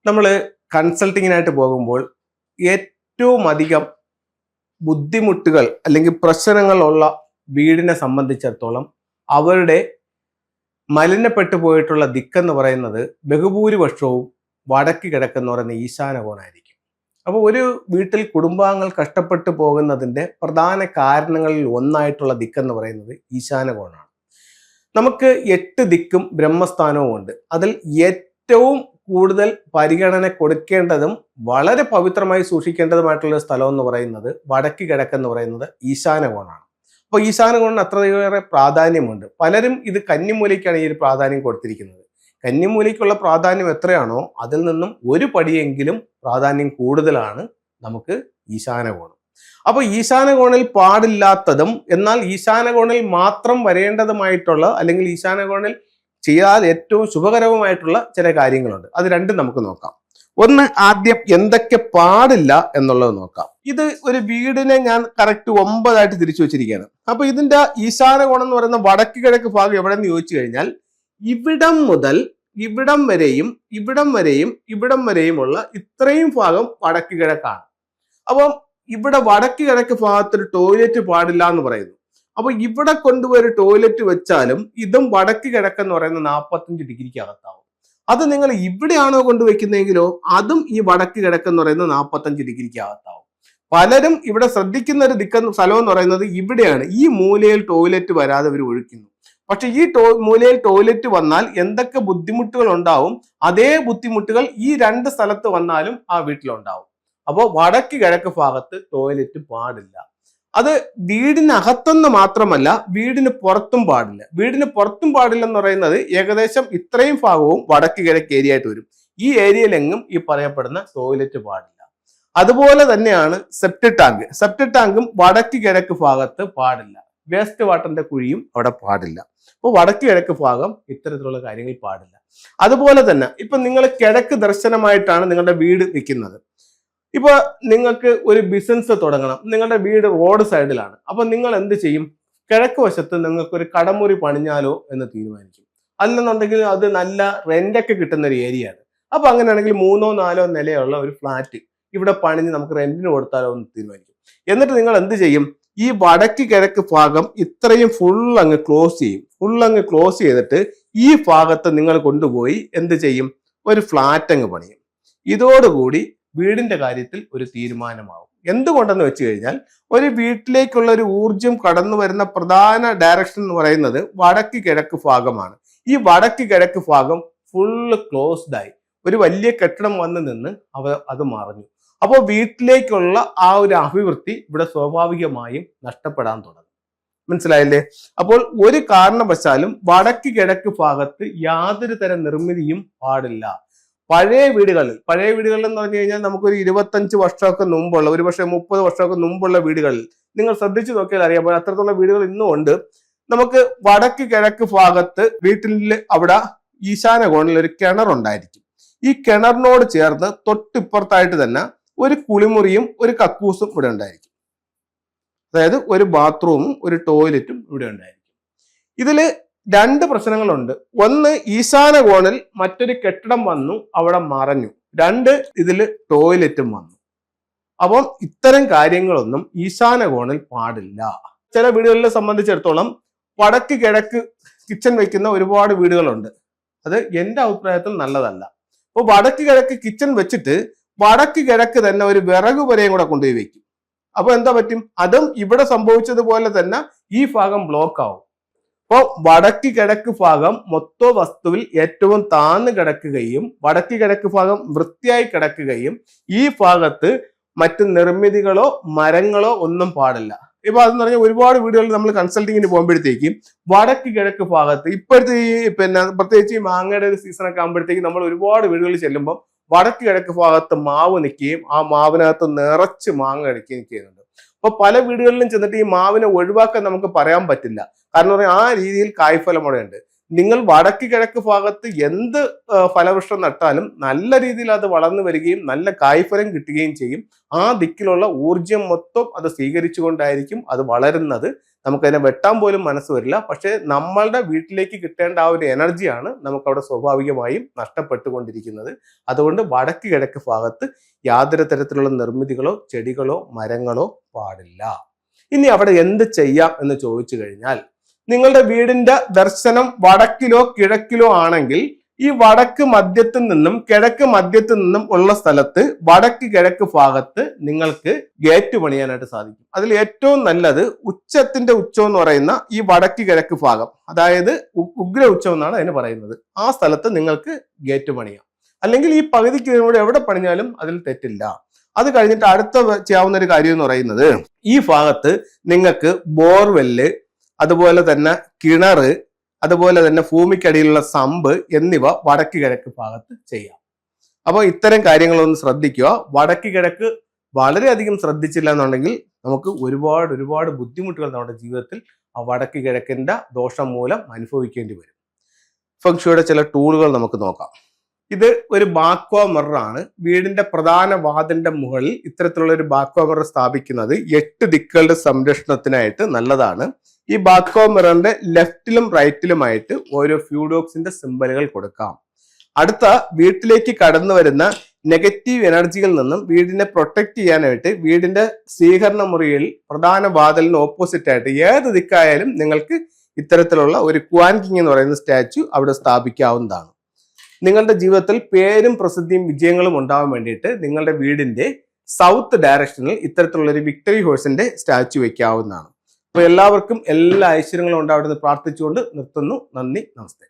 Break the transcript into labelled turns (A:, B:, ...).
A: നമ്മൾ കൺസൾട്ടിങ്ങിനായിട്ട് പോകുമ്പോൾ ഏറ്റവും അധികം ബുദ്ധിമുട്ടുകൾ അല്ലെങ്കിൽ പ്രശ്നങ്ങളുള്ള വീടിനെ സംബന്ധിച്ചിടത്തോളം അവരുടെ മലിനപ്പെട്ടു പോയിട്ടുള്ള ദിക്കെന്ന് പറയുന്നത് ബഹുഭൂരിപക്ഷവും വടക്ക് കിഴക്കെന്ന് പറയുന്ന ഈശാന കോണായിരിക്കും. അപ്പോൾ ഒരു വീട്ടിൽ കുടുംബാംഗങ്ങൾ കഷ്ടപ്പെട്ടു പോകുന്നതിൻ്റെ പ്രധാന കാരണങ്ങളിൽ ഒന്നായിട്ടുള്ള ദിക്കെന്ന് പറയുന്നത് ഈശാന കോണാണ്. നമുക്ക് 8 ദിക്കും ബ്രഹ്മസ്ഥാനവും ഉണ്ട്. അതിൽ ഏറ്റവും കൂടുതൽ പരിഗണന കൊടുക്കേണ്ടതും വളരെ പവിത്രമായി സൂക്ഷിക്കേണ്ടതുമായിട്ടുള്ള സ്ഥലം എന്ന് പറയുന്നത് വടക്ക് കിഴക്കെന്ന് പറയുന്നത് ഈശാന കോണാണ്. അപ്പോൾ ഈശാന കോണിന് അത്രയേറെ പ്രാധാന്യമുണ്ട്. പലരും ഇത് കന്നിമൂലയ്ക്കാണ് ഈ ഒരു പ്രാധാന്യം കൊടുത്തിരിക്കുന്നത്. കന്നിമൂലയ്ക്കുള്ള പ്രാധാന്യം എത്രയാണോ അതിൽ നിന്നും ഒരു പടിയെങ്കിലും പ്രാധാന്യം കൂടുതലാണ് നമുക്ക് ഈശാന കോണം. അപ്പോൾ ഈശാന കോണിൽ പാടില്ലാത്തതും എന്നാൽ ഈശാന കോണിൽ മാത്രം വരേണ്ടതുമായിട്ടുള്ള അല്ലെങ്കിൽ ഈശാന കോണിൽ ചെയ്യാൻ ഏറ്റവും ശുഭകരവുമായിട്ടുള്ള ചില കാര്യങ്ങളുണ്ട്. അത് രണ്ടും നമുക്ക് നോക്കാം. ഒന്ന്, ആദ്യം എന്തൊക്കെ പാടില്ല എന്നുള്ളത് നോക്കാം. ഇത് ഒരു വീടിനെ ഞാൻ കറക്റ്റ് 9 ആയിട്ട് തിരിച്ചു വെച്ചിരിക്കുകയാണ്. അപ്പൊ ഇതിന്റെ ഈശാന കോണം എന്ന് പറയുന്ന വടക്ക് കിഴക്ക് ഭാഗം എവിടെന്ന് ചോദിച്ചു കഴിഞ്ഞാൽ ഇവിടം മുതൽ ഇവിടം വരെയുമുള്ള ഇത്രയും ഭാഗം വടക്ക് കിഴക്കാണ്. അപ്പം ഇവിടെ വടക്ക് കിഴക്ക് ഭാഗത്തൊരു ടോയ്ലറ്റ് പാടില്ല എന്ന് പറയുന്നു. അപ്പൊ ഇവിടെ കൊണ്ടുപോയി ഒരു ടോയ്ലറ്റ് വെച്ചാലും ഇതും വടക്ക് കിഴക്കെന്ന് പറയുന്ന 45 ഡിഗ്രിക്ക് അകത്താവും. അത് നിങ്ങൾ ഇവിടെയാണോ കൊണ്ടുവയ്ക്കുന്നതെങ്കിലോ അതും ഈ വടക്ക് കിഴക്കെന്ന് പറയുന്നത് 45 ഡിഗ്രിക്ക് അകത്താവും. പലരും ഇവിടെ ശ്രദ്ധിക്കുന്ന ഒരു സ്ഥലം എന്ന് പറയുന്നത് ഇവിടെയാണ്. ഈ മൂലയിൽ ടോയ്ലറ്റ് വരാതെ ഇവർ ഒഴിക്കുന്നു. പക്ഷെ ഈ മൂലയിൽ ടോയ്ലറ്റ് വന്നാൽ എന്തൊക്കെ ബുദ്ധിമുട്ടുകൾ ഉണ്ടാവും അതേ ബുദ്ധിമുട്ടുകൾ ഈ 2 സ്ഥലത്ത് വന്നാലും ആ വീട്ടിലുണ്ടാവും. അപ്പോൾ വടക്ക് കിഴക്ക് ഭാഗത്ത് ടോയ്ലറ്റ് പാടില്ല. അത് വീടിനകത്തൊന്ന് മാത്രമല്ല വീടിന് പുറത്തും പാടില്ല. വീടിന് പുറത്തും പാടില്ല എന്ന് പറയുന്നത് ഏകദേശം ഇത്രയും ഭാഗവും വടക്ക് കിഴക്ക് ഏരിയ ആയിട്ട് വരും. ഈ ഏരിയയിലെങ്ങും ഈ പറയപ്പെടുന്ന ടോയ്ലറ്റ് പാടില്ല. അതുപോലെ തന്നെയാണ് സെപ്റ്റിക് ടാങ്കും വടക്ക് കിഴക്ക് ഭാഗത്ത് പാടില്ല. വേസ്റ്റ് വാട്ടറിന്റെ കുഴിയും അവിടെ പാടില്ല. അപ്പോൾ വടക്ക് കിഴക്ക് ഭാഗം ഇത്തരത്തിലുള്ള കാര്യങ്ങൾ പാടില്ല. അതുപോലെ തന്നെ ഇപ്പൊ നിങ്ങൾ കിഴക്ക് ദർശനമായിട്ടാണ് നിങ്ങളുടെ വീട് നിൽക്കുന്നത്. ഇപ്പൊ നിങ്ങൾക്ക് ഒരു ബിസിനസ് തുടങ്ങണം, നിങ്ങളുടെ വീട് റോഡ് സൈഡിലാണ്. അപ്പൊ നിങ്ങൾ എന്ത് ചെയ്യും? കിഴക്ക് വശത്ത് നിങ്ങൾക്ക് ഒരു കടമുറി പണിഞ്ഞാലോ എന്ന് തീരുമാനിക്കും. അല്ലെന്നുണ്ടെങ്കിൽ അത് നല്ല റെന്റൊക്കെ കിട്ടുന്ന ഒരു ഏരിയ ആണ്. അപ്പൊ അങ്ങനെയാണെങ്കിൽ 3ഓ 4ഓ നിലയുള്ള ഒരു ഫ്ലാറ്റ് ഇവിടെ പണിഞ്ഞ് നമുക്ക് റെന്റിന് കൊടുത്താലോ എന്ന് തീരുമാനിക്കും. എന്നിട്ട് നിങ്ങൾ എന്ത് ചെയ്യും? ഈ വടക്ക് കിഴക്ക് ഭാഗം ഇത്രയും ഫുൾ അങ്ങ് ക്ലോസ് ചെയ്തിട്ട് ഈ ഭാഗത്ത് നിങ്ങൾ കൊണ്ടുപോയി എന്ത് ചെയ്യും? ഒരു ഫ്ലാറ്റ് അങ്ങ് പണിയും. ഇതോടുകൂടി വീടിന്റെ കാര്യത്തിൽ ഒരു തീരുമാനമാവും. എന്തുകൊണ്ടെന്ന് വെച്ച് കഴിഞ്ഞാൽ ഒരു വീട്ടിലേക്കുള്ള ഒരു ഊർജം കടന്നു വരുന്ന പ്രധാന ഡയറക്ഷൻ എന്ന് പറയുന്നത് വടക്ക് കിഴക്ക് ഭാഗമാണ്. ഈ വടക്ക് കിഴക്ക് ഭാഗം ഫുള്ള് ക്ലോസ്ഡ് ആയി ഒരു വലിയ കെട്ടിടം വന്ന് നിന്ന് അത് മറഞ്ഞു. അപ്പോൾ വീട്ടിലേക്കുള്ള ആ ഒരു അഭിവൃദ്ധി ഇവിടെ സ്വാഭാവികമായും നഷ്ടപ്പെടാൻ തുടങ്ങും. മനസ്സിലായില്ലേ? അപ്പോൾ ഒരു കാരണവശാലും വടക്ക് കിഴക്ക് ഭാഗത്ത് യാതൊരു തരം നിർമ്മിതിയും പാടില്ല. പഴയ വീടുകളിൽ എന്ന് പറഞ്ഞു കഴിഞ്ഞാൽ നമുക്കൊരു 25 വർഷമൊക്കെ മുമ്പുള്ള, ഒരു പക്ഷേ 30 വർഷമൊക്കെ മുമ്പുള്ള വീടുകളിൽ നിങ്ങൾ ശ്രദ്ധിച്ചു നോക്കിയാൽ അറിയാം. അത്തരത്തിലുള്ള വീടുകൾ ഇന്നും ഉണ്ട്. നമുക്ക് വടക്ക് കിഴക്ക് ഭാഗത്ത് വീട്ടിൽ അവിടെ ഈശാന കോണിൽ ഒരു കിണറുണ്ടായിരിക്കും. ഈ കിണറിനോട് ചേർന്ന് തൊട്ടിപ്പുറത്തായിട്ട് തന്നെ ഒരു കുളിമുറിയും ഒരു കക്കൂസും ഇവിടെ ഉണ്ടായിരിക്കും. അതായത് ഒരു ബാത്റൂമും ഒരു ടോയ്ലറ്റും ഇവിടെ ഉണ്ടായിരിക്കും. ഇതില് 2 പ്രശ്നങ്ങളുണ്ട്. ഒന്ന്, ഈശാന കോണിൽ മറ്റൊരു കെട്ടിടം വന്നു അവിടെ മറഞ്ഞു. 2, ഇതിൽ ടോയ്ലറ്റും വന്നു. അപ്പം ഇത്തരം കാര്യങ്ങളൊന്നും ഈശാന കോണിൽ പാടില്ല. ചില വീടുകളെ സംബന്ധിച്ചിടത്തോളം വടക്ക് കിഴക്ക് കിച്ചൺ വെക്കുന്ന ഒരുപാട് വീടുകളുണ്ട്. അത് എൻ്റെ അഭിപ്രായത്തിൽ നല്ലതല്ല. അപ്പോൾ വടക്ക് കിഴക്ക് കിച്ചൺ വെച്ചിട്ട് വടക്ക് കിഴക്ക് തന്നെ ഒരു വിറക് വരെയും കൂടെ കൊണ്ടുപോയി വെക്കും. അപ്പൊ എന്താ പറ്റും? അതും ഇവിടെ സംഭവിച്ചതുപോലെ തന്നെ ഈ ഭാഗം ബ്ലോക്ക് ആവും. അപ്പോൾ വടക്ക് കിഴക്ക് ഭാഗം മൊത്ത വസ്തുവിൽ ഏറ്റവും താഴ്ന്നു കിടക്കുകയും വടക്ക് കിഴക്ക് ഭാഗം വൃത്തിയായി കിടക്കുകയും ഈ ഭാഗത്ത് മറ്റ് നിർമ്മിതികളോ മരങ്ങളോ ഒന്നും പാടില്ല. ഇപ്പൊ അതെന്ന് പറഞ്ഞാൽ ഒരുപാട് വീടുകളിൽ നമ്മൾ കൺസൾട്ടിങ്ങിന് പോകുമ്പോഴത്തേക്കും വടക്ക് കിഴക്ക് ഭാഗത്ത് ഇപ്പോഴത്തെ ഈ പ്രത്യേകിച്ച് ഈ മാങ്ങയുടെ ഒരു സീസണൊക്കെ ആകുമ്പോഴത്തേക്കും നമ്മൾ ഒരുപാട് വീടുകളിൽ ചെല്ലുമ്പോൾ വടക്ക് കിഴക്ക് ഭാഗത്ത് മാവ് നിൽക്കുകയും ആ മാവിനകത്ത് നിറച്ച് മാങ്ങ അടിക്കുകയും ചെയ്യുന്നുണ്ട്. അപ്പൊ പല വീടുകളിലും ചെന്നിട്ട് ഈ മാവിനെ ഒഴിവാക്കാൻ നമുക്ക് പറയാൻ പറ്റില്ല. കാരണം ആ രീതിയിൽ കായ്ഫലം അവിടെ ഉണ്ട്. നിങ്ങൾ വടക്ക് കിഴക്ക് ഭാഗത്ത് എന്ത് ഫലവൃക്ഷം നട്ടാലും നല്ല രീതിയിൽ അത് വളർന്നു വരികയും നല്ല കായ്ഫലം കിട്ടുകയും ചെയ്യും. ആ ദിക്കിലുള്ള ഊർജം മൊത്തം അത് സ്വീകരിച്ചുകൊണ്ടായിരിക്കും അത് വളരുന്നത്. നമുക്കതിനെ വെട്ടാൻ പോലും മനസ്സ് വരില്ല. പക്ഷെ നമ്മളുടെ വീട്ടിലേക്ക് കിട്ടേണ്ട ആ ഒരു എനർജിയാണ് നമുക്കവിടെ സ്വാഭാവികമായും നഷ്ടപ്പെട്ടുകൊണ്ടിരിക്കുന്നത്. അതുകൊണ്ട് വടക്ക് കിഴക്ക് ഭാഗത്ത് യാതൊരു തരത്തിലുള്ള നിർമ്മിതികളോ ചെടികളോ മരങ്ങളോ പാടില്ല. ഇനി അവിടെ എന്ത് ചെയ്യാം എന്ന് ചോദിച്ചു കഴിഞ്ഞാൽ, നിങ്ങളുടെ വീടിന്റെ ദർശനം വടക്കിലോ കിഴക്കിലോ ആണെങ്കിൽ ഈ വടക്ക് മധ്യത്തു നിന്നും കിഴക്ക് മധ്യത്തു നിന്നും ഉള്ള സ്ഥലത്ത് വടക്ക് കിഴക്ക് ഭാഗത്ത് നിങ്ങൾക്ക് ഗേറ്റ് പണിയാനായിട്ട് സാധിക്കും. അതിൽ ഏറ്റവും നല്ലത് ഉച്ചത്തിന്റെ ഉച്ചം എന്ന് പറയുന്ന ഈ വടക്ക് കിഴക്ക് ഭാഗം, അതായത് ഉഗ്ര ഉച്ചം എന്നാണ് അതിന് പറയുന്നത്. ആ സ്ഥലത്ത് നിങ്ങൾക്ക് ഗേറ്റ് പണിയാം. അല്ലെങ്കിൽ ഈ പകുതിക്ക് എവിടെ പണിഞ്ഞാലും അതിൽ തെറ്റില്ല. അത് കഴിഞ്ഞിട്ട് അടുത്ത ചെയ്യാവുന്ന ഒരു കാര്യം എന്ന് പറയുന്നത്, ഈ ഭാഗത്ത് നിങ്ങൾക്ക് ബോർവെല്ല്, അതുപോലെ തന്നെ കിണറ്, അതുപോലെ തന്നെ ഭൂമിക്കടിയിലുള്ള സമ്പ് എന്നിവ വടക്ക് കിഴക്ക് ഭാഗത്ത് ചെയ്യാം. അപ്പോൾ ഇത്തരം കാര്യങ്ങളൊന്ന് ശ്രദ്ധിക്കുക. വടക്ക് കിഴക്ക് വളരെയധികം ശ്രദ്ധിച്ചില്ല എന്നുണ്ടെങ്കിൽ നമുക്ക് ഒരുപാട് ബുദ്ധിമുട്ടുകൾ നമ്മുടെ ജീവിതത്തിൽ ആ വടക്ക് കിഴക്കിന്റെ ദോഷം മൂലം അനുഭവിക്കേണ്ടി വരും. ഫെങ്ഷുയുടെ ചില ടൂളുകൾ നമുക്ക് നോക്കാം. ഇത് ഒരു ബാക്വ മിറർ ആണ്. വീടിന്റെ പ്രധാന വാതിലിന്റെ മുകളിൽ ഇത്തരത്തിലുള്ള ഒരു ബാക്വ മിറർ സ്ഥാപിക്കുന്നത് 8 ദിക്കുകളുടെ സംരക്ഷണത്തിനായിട്ട് നല്ലതാണ്. ഈ ബാക്വ മിററിന്റെ ലെഫ്റ്റിലും റൈറ്റിലുമായിട്ട് ഓരോ ഫ്യൂഡോക്സിന്റെ സിമ്പലുകൾ കൊടുക്കാം. അടുത്ത, വീട്ടിലേക്ക് കടന്നു വരുന്ന നെഗറ്റീവ് എനർജികളിൽ നിന്നും വീടിനെ പ്രൊട്ടക്ട് ചെയ്യാനായിട്ട് വീടിന്റെ സ്വീകരണ മുറിയിൽ പ്രധാന വാതിലിന് ഓപ്പോസിറ്റ് ആയിട്ട് ഏത് ദിക്കായാലും നിങ്ങൾക്ക് ഇത്തരത്തിലുള്ള ഒരു ക്വാൻ കിങ് എന്ന് പറയുന്ന സ്റ്റാച്ചു അവിടെ സ്ഥാപിക്കാവുന്നതാണ്. നിങ്ങളുടെ ജീവിതത്തിൽ പേരും പ്രസിദ്ധിയും വിജയങ്ങളും ഉണ്ടാവാൻ വേണ്ടിയിട്ട് നിങ്ങളുടെ വീടിന്റെ സൗത്ത് ഡയറക്ഷനിൽ ഇത്തരത്തിലുള്ള ഒരു വിക്ടറി ഹോഴ്സിന്റെ സ്റ്റാച്ചു വെക്കാവുന്നതാണ്. അപ്പോൾ എല്ലാവർക്കും എല്ലാ ഐശ്വര്യങ്ങളും ഉണ്ടാവട്ടെ എന്ന് പ്രാർത്ഥിച്ചുകൊണ്ട് നിർത്തുന്നു. നന്ദി, നമസ്തേ.